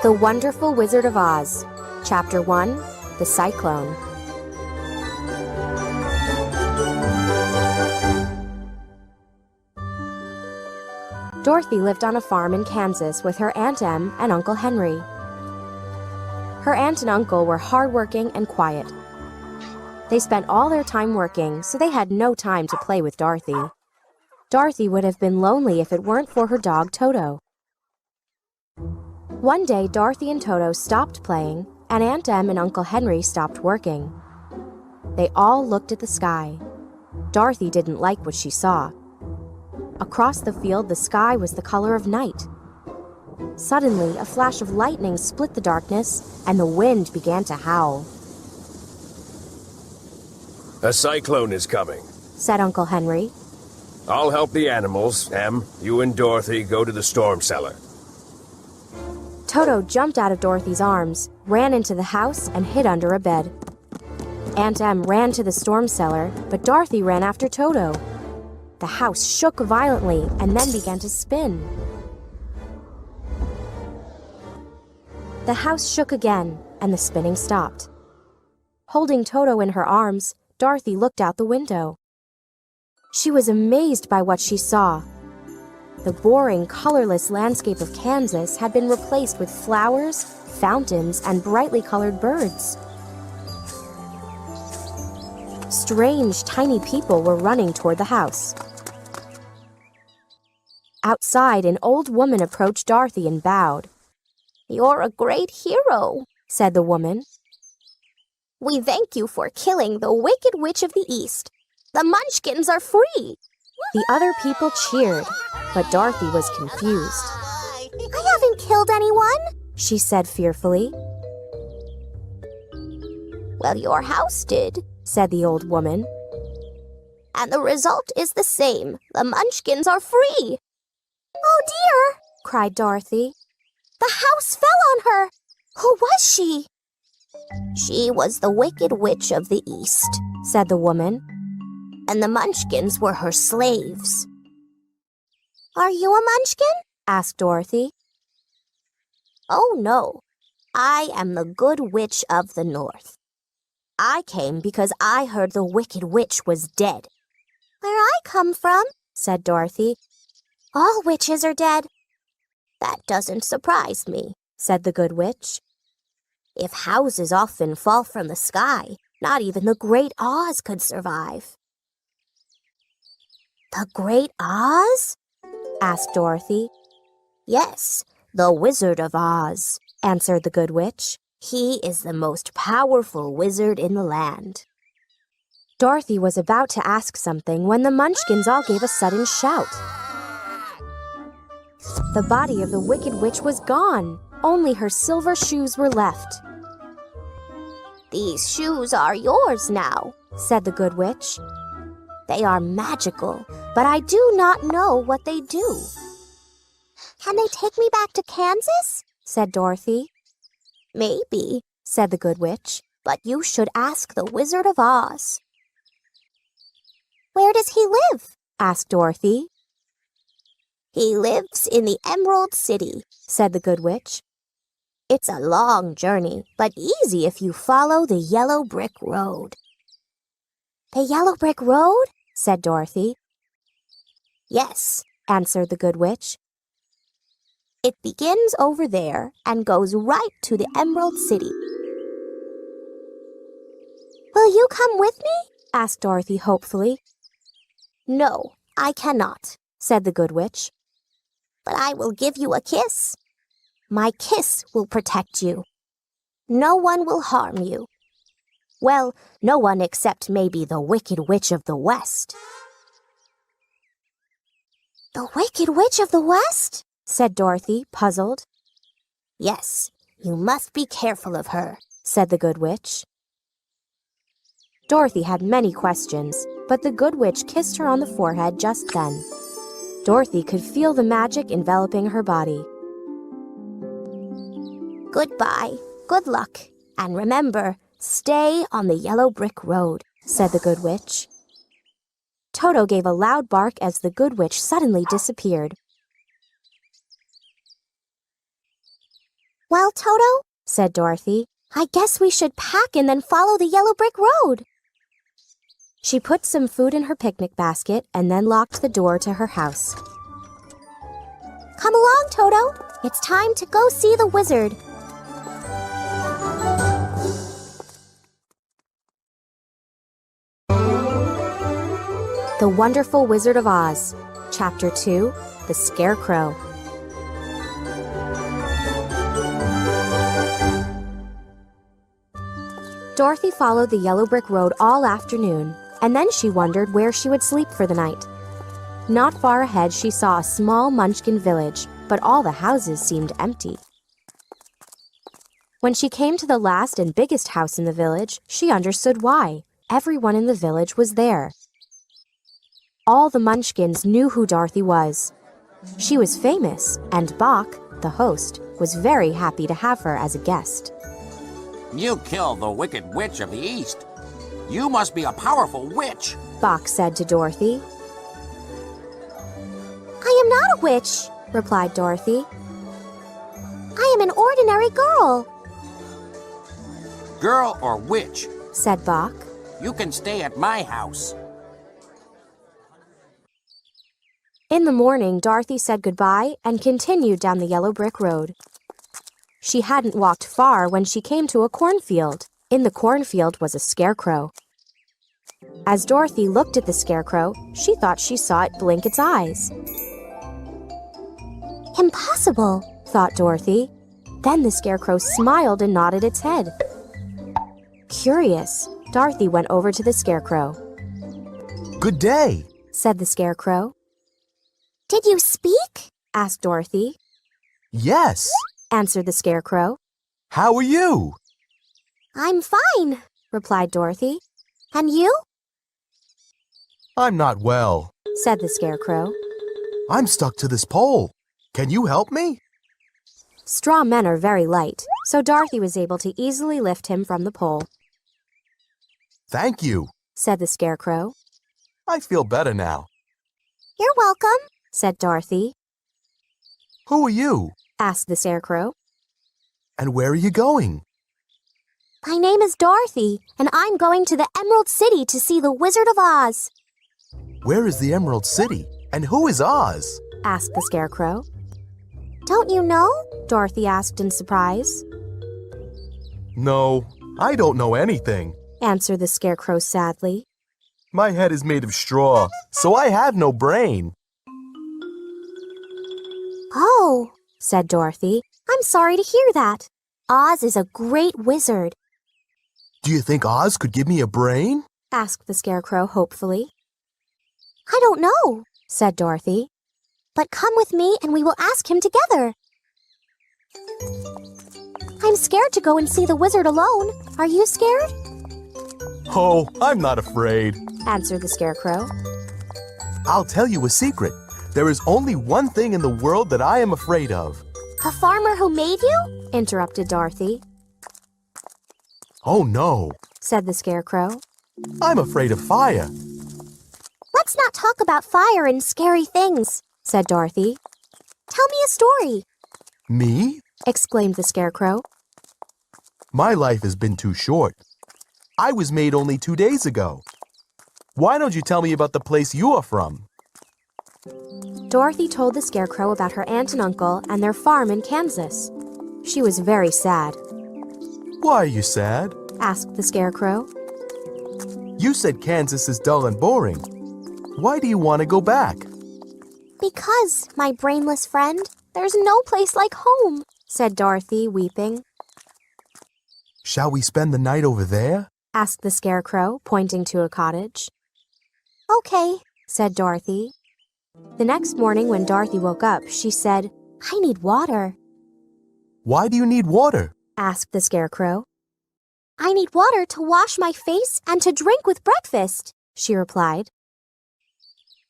The Wonderful Wizard of Oz, Chapter 1, The Cyclone. Dorothy lived on a farm in Kansas with her Aunt Em and Uncle Henry. Her aunt and uncle were hardworking and quiet. They spent all their time working, so they had no time to play with Dorothy. Dorothy would have been lonely if it weren't for her dog Toto. One day, Dorothy and Toto stopped playing, and Aunt Em and Uncle Henry stopped working. They all looked at the sky. Dorothy didn't like what she saw. Across the field, the sky was the color of night. Suddenly, a flash of lightning split the darkness, and the wind began to howl. A cyclone is coming, said Uncle Henry. I'll help the animals. Em, you and Dorothy go to the storm cellar. Toto jumped out of Dorothy's arms, ran into the house, and hid under a bed. Aunt Em ran to the storm cellar, but Dorothy ran after Toto. The house shook violently and then began to spin. The house shook again, and the spinning stopped. Holding Toto in her arms, Dorothy looked out the window. She was amazed by what she saw. The boring, colorless landscape of Kansas had been replaced with flowers, fountains, and brightly colored birds. Strange, tiny people were running toward the house. Outside, an old woman approached Dorothy and bowed. "You're a great hero," said the woman. "We thank you for killing the Wicked Witch of the East. The Munchkins are free." The other people cheered, but Dorothy was confused. "I haven't killed anyone," she said fearfully. "Well, your house did," said the old woman. "And the result is the same. The Munchkins are free." "Oh dear," cried Dorothy. "The house fell on her. Who was she?" "She was the Wicked Witch of the East," said the woman. "And the Munchkins were her slaves." "Are you a Munchkin?" asked Dorothy. "Oh no, I am the Good Witch of the North. I came because I heard the Wicked Witch was dead." "Where I come from," said Dorothy, "all witches are dead." "That doesn't surprise me," said the Good Witch. "If houses often fall from the sky, not even the Great Oz could survive." "The Great Oz?" asked Dorothy. "Yes, the Wizard of Oz," answered the Good Witch. "He is the most powerful wizard in the land." Dorothy was about to ask something when the Munchkins all gave a sudden shout. The body of the Wicked Witch was gone. Only her silver shoes were left. "These shoes are yours now," said the Good Witch. "They are magical, but I do not know what they do." "Can they take me back to Kansas?" said Dorothy. "Maybe," said the Good Witch. "but you should ask the Wizard of Oz." "Where does he live?" asked Dorothy. "He lives in the Emerald City," said the Good Witch. "It's a long journey, but easy if you follow the yellow brick road." "The yellow brick road?" said Dorothy. "Yes," answered the Good Witch. "It begins over there and goes right to the Emerald City." "Will you come with me?" asked Dorothy hopefully. "No, I cannot," said the Good Witch. "But I will give you a kiss. My kiss will protect you. No one will harm you. Well, no one except maybe the Wicked Witch of the West." "The Wicked Witch of the West?" said Dorothy, puzzled. "Yes, you must be careful of her," said the Good Witch. Dorothy had many questions, but the Good Witch kissed her on the forehead just then. Dorothy could feel the magic enveloping her body. "Goodbye, good luck, and remember, stay on the yellow brick road," said the Good Witch. Toto gave a loud bark as the Good Witch suddenly disappeared. Well, Toto, said Dorothy, I guess we should pack and then follow the yellow brick road. She put some food in her picnic basket and then locked the door to her house. Come along, Toto. It's time to go see the wizard. The Wonderful Wizard of Oz, Chapter 2, The Scarecrow. Dorothy followed the yellow brick road all afternoon, and then she wondered where she would sleep for the night. Not far ahead, she saw a small Munchkin village, but all the houses seemed empty. When she came to the last and biggest house in the village, she understood why. Everyone in the village was there. All the Munchkins knew who Dorothy was. She was famous, and Bach, the host, was very happy to have her as a guest. You killed the Wicked Witch of the East. You must be a powerful witch. Bach said to Dorothy. I am not a witch, replied Dorothy. I am an ordinary girl. Girl or witch, Said Bach. you can stay at my house. In the morning, Dorothy said goodbye and continued down the yellow brick road. She hadn't walked far when she came to a cornfield. In the cornfield was a scarecrow. As Dorothy looked at the scarecrow, she thought she saw it blink its eyes. Impossible, Thought Dorothy. Then the scarecrow smiled and nodded its head. Curious, Dorothy went over to the scarecrow. Good day. Said the scarecrow. Did you speak? Asked Dorothy. Yes. Answered the scarecrow. How are you? I'm fine, Replied Dorothy. and you? I'm not well. Said the scarecrow. I'm stuck to this pole. Can you help me? Straw men are very light, so Dorothy was able to easily lift him from the pole. Thank you. Said the scarecrow. I feel better now. You're welcome. Said Dorothy. Who are you? Asked the scarecrow. And where are you going? My name is Dorothy, and I'm going to the Emerald City to see the Wizard of Oz. Where is the Emerald City? And who is Oz? Asked the scarecrow. Don't you know? Dorothy asked in surprise. No, I don't know anything. Answered the scarecrow sadly. My head is made of straw, so I have no brain. Oh, Said Dorothy. I'm sorry to hear that. Oz is a great wizard. Do you think Oz could give me a brain? Asked the scarecrow hopefully. I don't know, Said Dorothy. but come with me and we will ask him together. I'm scared to go and see the wizard alone. Are you scared? Oh, I'm not afraid. Answered the scarecrow. I'll tell you a secret. There is only one thing in the world that I am afraid of. The farmer who made you? Interrupted Dorothy. Oh no, Said the scarecrow. I'm afraid of fire. Let's not talk about fire and scary things. Said Dorothy. Tell me a story. Me? Exclaimed the scarecrow. My life has been too short. I was made only 2 days ago. Why don't you tell me about the place you are from? Dorothy told the scarecrow about her aunt and uncle and their farm in Kansas. She was very sad. Why are you sad? Asked the scarecrow. You said Kansas is dull and boring. Why do you want to go back? Because, my brainless friend, there's no place like home. Said Dorothy, weeping. Shall we spend the night over there? Asked the scarecrow, pointing to a cottage. Okay, Said Dorothy. The next morning when Dorothy woke up, she said, I need water. Why do you need water? Asked the scarecrow. I need water to wash my face and to drink with breakfast. She replied.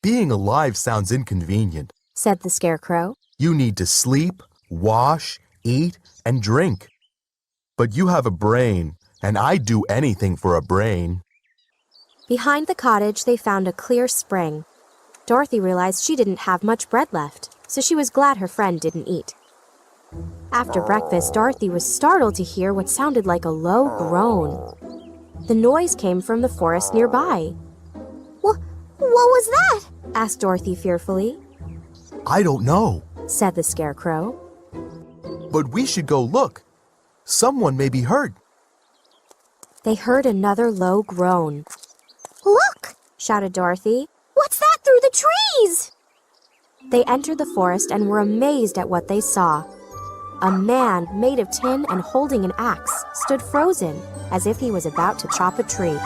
Being alive sounds inconvenient. Said the scarecrow. You need to sleep, wash, eat, and drink. But you have a brain, and I'd do anything for a brain. Behind the cottage, they found a clear spring. Dorothy realized she didn't have much bread left, so she was glad her friend didn't eat. After breakfast, Dorothy was startled to hear what sounded like a low groan. The noise came from the forest nearby. What was that? Asked Dorothy fearfully. I don't know, Said the Scarecrow. but we should go look. Someone may be hurt. They heard another low groan. Look! Shouted Dorothy. What's that through the trees? They entered the forest and were amazed at what they saw. A man made of tin and holding an axe stood frozen, as if he was about to chop a tree.